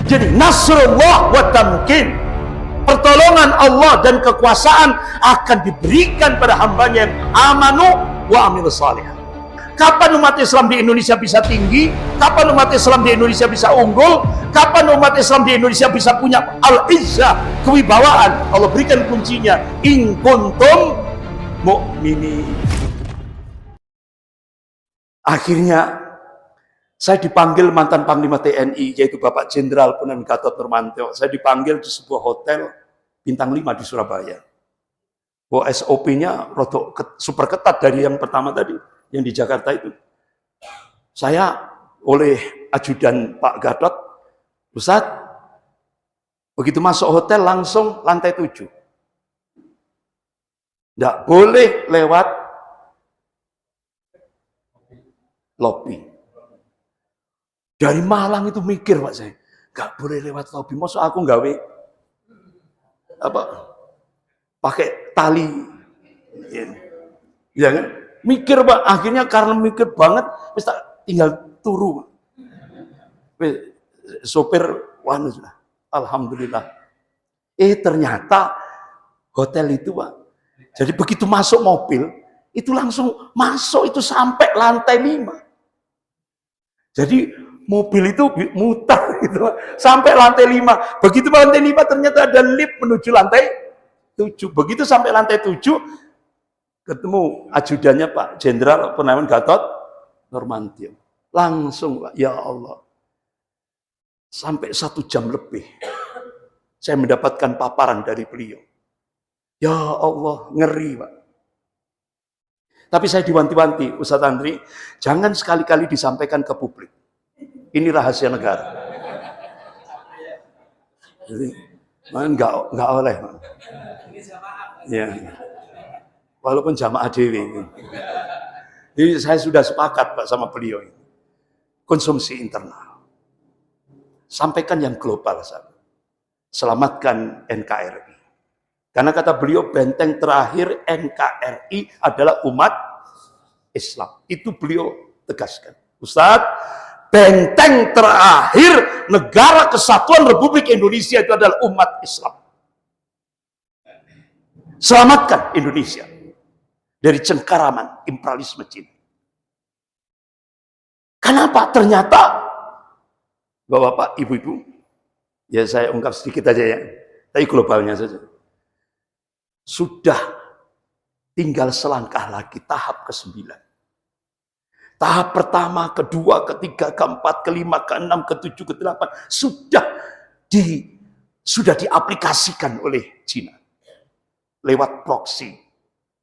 Jadi nasrullah wa tamkin, pertolongan Allah dan kekuasaan akan diberikan pada hambanya yang amanu wa amilus salihah. Kapan umat Islam di Indonesia bisa tinggi? Kapan umat Islam di Indonesia bisa unggul? Kapan umat Islam di Indonesia bisa punya al-izzah, kewibawaan? Allah berikan kuncinya, in kuntum mu'minin. Akhirnya saya dipanggil mantan Panglima TNI, yaitu Bapak Jenderal Purnawirawan Gatot Nurmantio. Saya dipanggil di sebuah hotel bintang 5 di Surabaya. SOP-nya super ketat dari yang pertama tadi, yang di Jakarta itu. Saya oleh ajudan Pak Gatot, Ustaz, begitu masuk hotel langsung lantai 7. Tidak boleh lewat lobi. Dari Malang itu mikir Pak saya, nggak boleh lewat lobi. Maksud aku gawe apa? Pakai tali, ya kan? Mikir Pak. Akhirnya karena mikir banget, tinggal turu. Sopir, wanu sudah. Alhamdulillah. Ternyata hotel itu Pak. Jadi begitu masuk mobil, itu langsung masuk itu sampai lantai 5. Jadi mobil itu mutar gitu, sampai lantai 5. Begitu lantai 5 ternyata ada lift menuju lantai 7. Begitu sampai lantai 7, ketemu ajudannya Pak Jenderal Purnawirawan Gatot Nurmantio. Langsung Pak, ya Allah. Sampai 1 jam lebih, saya mendapatkan paparan dari beliau. Ya Allah, ngeri Pak. Tapi saya diwanti-wanti, Ustaz Andri, jangan sekali-kali disampaikan ke publik. Ini rahasia negara. Jadi, enggak oleh. Ya. Walaupun jamaah dewi. Jadi saya sudah sepakat Pak sama beliau ini. Konsumsi internal. Sampaikan yang global saja. Selamatkan NKRI. Karena kata beliau benteng terakhir NKRI adalah umat Islam. Itu beliau tegaskan. Ustadz, benteng terakhir negara kesatuan Republik Indonesia itu adalah umat Islam. Selamatkan Indonesia dari cengkaraman imperialisme Cina. Kenapa? Ternyata, Bapak-bapak, Ibu-ibu, ya saya ungkap sedikit aja ya, tapi globalnya saja. Sudah tinggal selangkah lagi tahap ke-9. Tahap pertama, kedua, ketiga, keempat, kelima, keenam, ketujuh, ke-8 sudah diaplikasikan oleh Cina lewat proksi,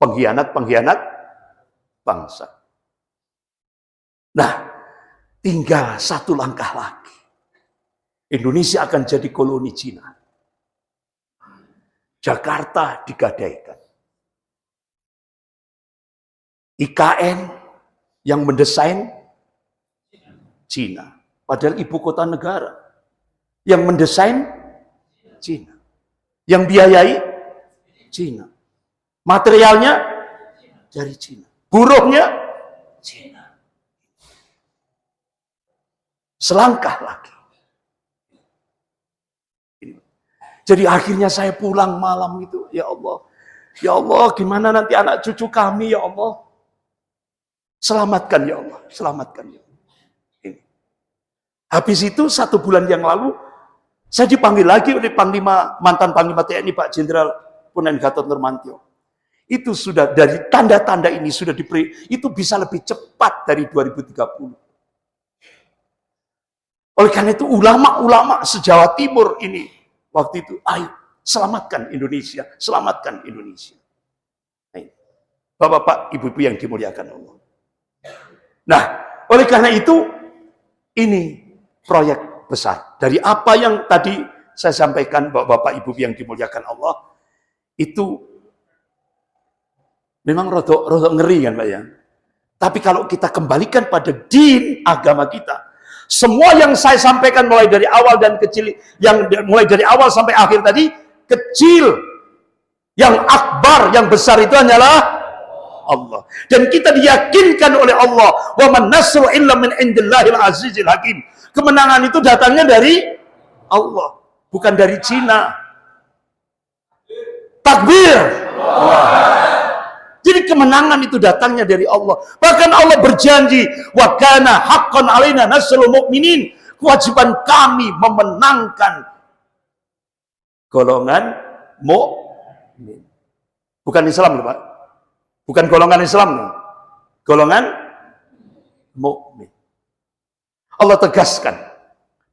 pengkhianat bangsa. Nah, tinggal 1 langkah lagi. Indonesia akan jadi koloni Cina. Jakarta digadaikan. IKN yang mendesain Cina. Padahal ibu kota negara. Yang mendesain Cina. Yang biayai Cina. Materialnya dari Cina. Buruhnya Cina. Selangkah lagi. Jadi akhirnya saya pulang malam itu. Ya Allah. Ya Allah, gimana nanti anak cucu kami ya Allah. Selamatkan ya Allah, selamatkan ya Allah. Ini. Habis itu 1 bulan yang lalu, saya dipanggil lagi oleh mantan Panglima TNI Pak Jenderal Purnawirawan Gatot Nurmantio. Itu sudah dari tanda-tanda ini sudah itu bisa lebih cepat dari 2030. Oleh karena itu ulama-ulama se-Jawa Timur ini waktu itu, ayo selamatkan Indonesia, selamatkan Indonesia. Bapak-bapak, ibu-ibu yang dimuliakan Allah. Nah, oleh karena itu, ini proyek besar. Dari apa yang tadi saya sampaikan, Bapak-Ibu yang dimuliakan Allah, itu memang rodok ngeri kan Pak ya. Tapi kalau kita kembalikan pada din agama kita, semua yang saya sampaikan mulai dari awal dan kecil, yang mulai dari awal sampai akhir tadi, kecil, yang akbar, yang besar itu hanyalah Allah. Dan kita diyakinkan oleh Allah, wa man nasru illa min indillahil azizil hakim. Kemenangan itu datangnya dari Allah, bukan dari Cina. Takbir. Jadi kemenangan itu datangnya dari Allah. Bahkan Allah berjanji, wa kana haqqan alaina nasrul mu'minin. Kewajiban kami memenangkan golongan mukmin. Bukan Islam loh, Pak. Bukan golongan Islam loh. Golongan mukmin. Allah tegaskan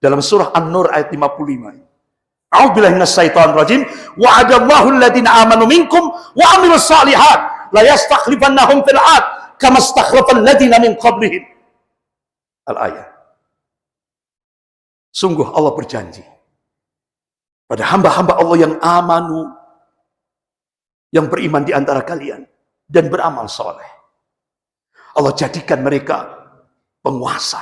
dalam surah An-Nur ayat 55. A'udzubillahi minasyaitonir rajim. Wa'adallahu alladziina aamanu minkum wa 'amilus shalihat la yastakhlifannahum fil ard kama istakhlafal ladziina min qablihim. Al-ayat. Sungguh Allah berjanji pada hamba-hamba Allah yang amanu, yang beriman di antara kalian dan beramal soleh. Allah jadikan mereka penguasa.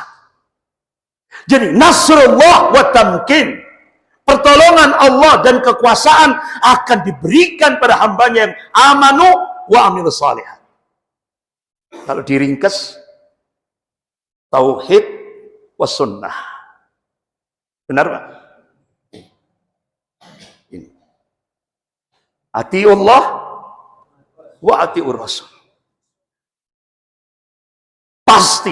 Jadi nasrullah wa tamkin, pertolongan Allah dan kekuasaan akan diberikan pada hambanya yang amanu wa amilus shalihat. Kalau diringkas, tauhid was sunnah. Benar, Pak? Ini. Atiullah wa atiur rasul. Pasti.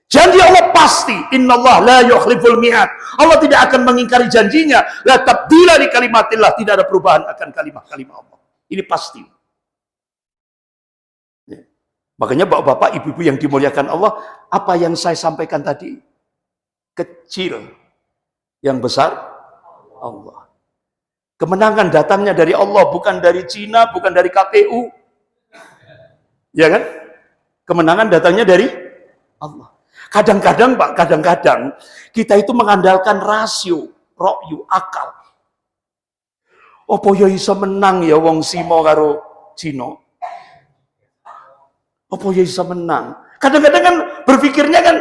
Janji Allah pasti. Innallaha la yukhliful mi'ad. Allah tidak akan mengingkari janjinya. La tabdila li kalimatillah. Tidak ada perubahan akan kalimat-kalimat Allah. Ini pasti. Ya. Makanya bapak-bapak, ibu-ibu yang dimuliakan Allah, apa yang saya sampaikan tadi kecil, yang besar Allah. Kemenangan datangnya dari Allah, bukan dari Cina, bukan dari KPU. Ya kan? Kemenangan datangnya dari Allah. Kadang-kadang Pak, kadang-kadang kita itu mengandalkan rasio, rokyu, akal. Apa ya iso menang ya wong Simo karo Cina? Apa ya iso menang? Kadang-kadang kan berpikirnya kan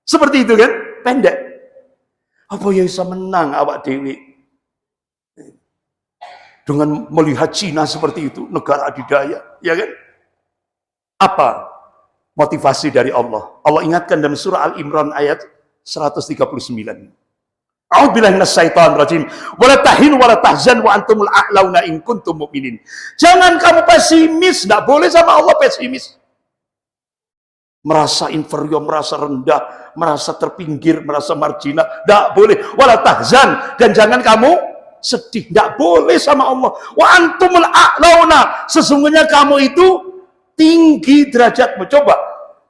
seperti itu kan, pendek. Apa ya bisa menang awak dewi dengan melihat Cina seperti itu, negara adidaya, ya kan? Apa motivasi dari Allah? Allah ingatkan dalam surah Al-Imran ayat 139. A'udzubillahi minasyaitonir rajim. Wala tahinu wala tahzan wa antumul a'launa in kuntum mu'minin. Jangan kamu pesimis, enggak boleh sama Allah pesimis. Merasa inferior, merasa rendah, merasa terpinggir, merasa marginal, tidak boleh. Wala tahzan, dan jangan kamu sedih, tidak boleh sama Allah. Wa antumul a'launa, sesungguhnya kamu itu tinggi derajatmu. Coba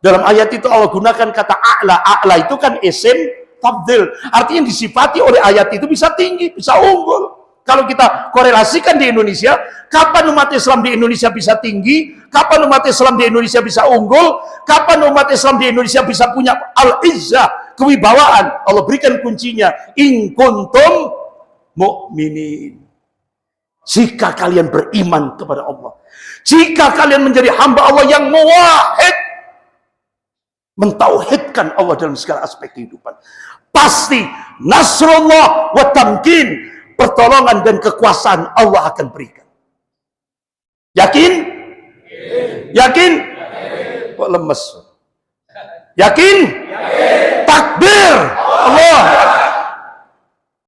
dalam ayat itu Allah gunakan kata a'la. A'la itu kan isim tabdil, artinya disifati oleh ayat itu bisa tinggi, bisa unggul. Kalau kita korelasikan di Indonesia, kapan umat Islam di Indonesia bisa tinggi, kapan umat Islam di Indonesia bisa unggul, kapan umat Islam di Indonesia bisa punya al-izzah, kewibawaan. Allah berikan kuncinya, in kuntum mu'minin. Jika kalian beriman kepada Allah, jika kalian menjadi hamba Allah yang muwahhid, mentauhidkan Allah dalam segala aspek kehidupan, pasti nasrullah wa tamkin, pertolongan dan kekuasaan Allah akan berikan. Yakin? Yakin? Kok lemes? Yakin? Takbir! Allah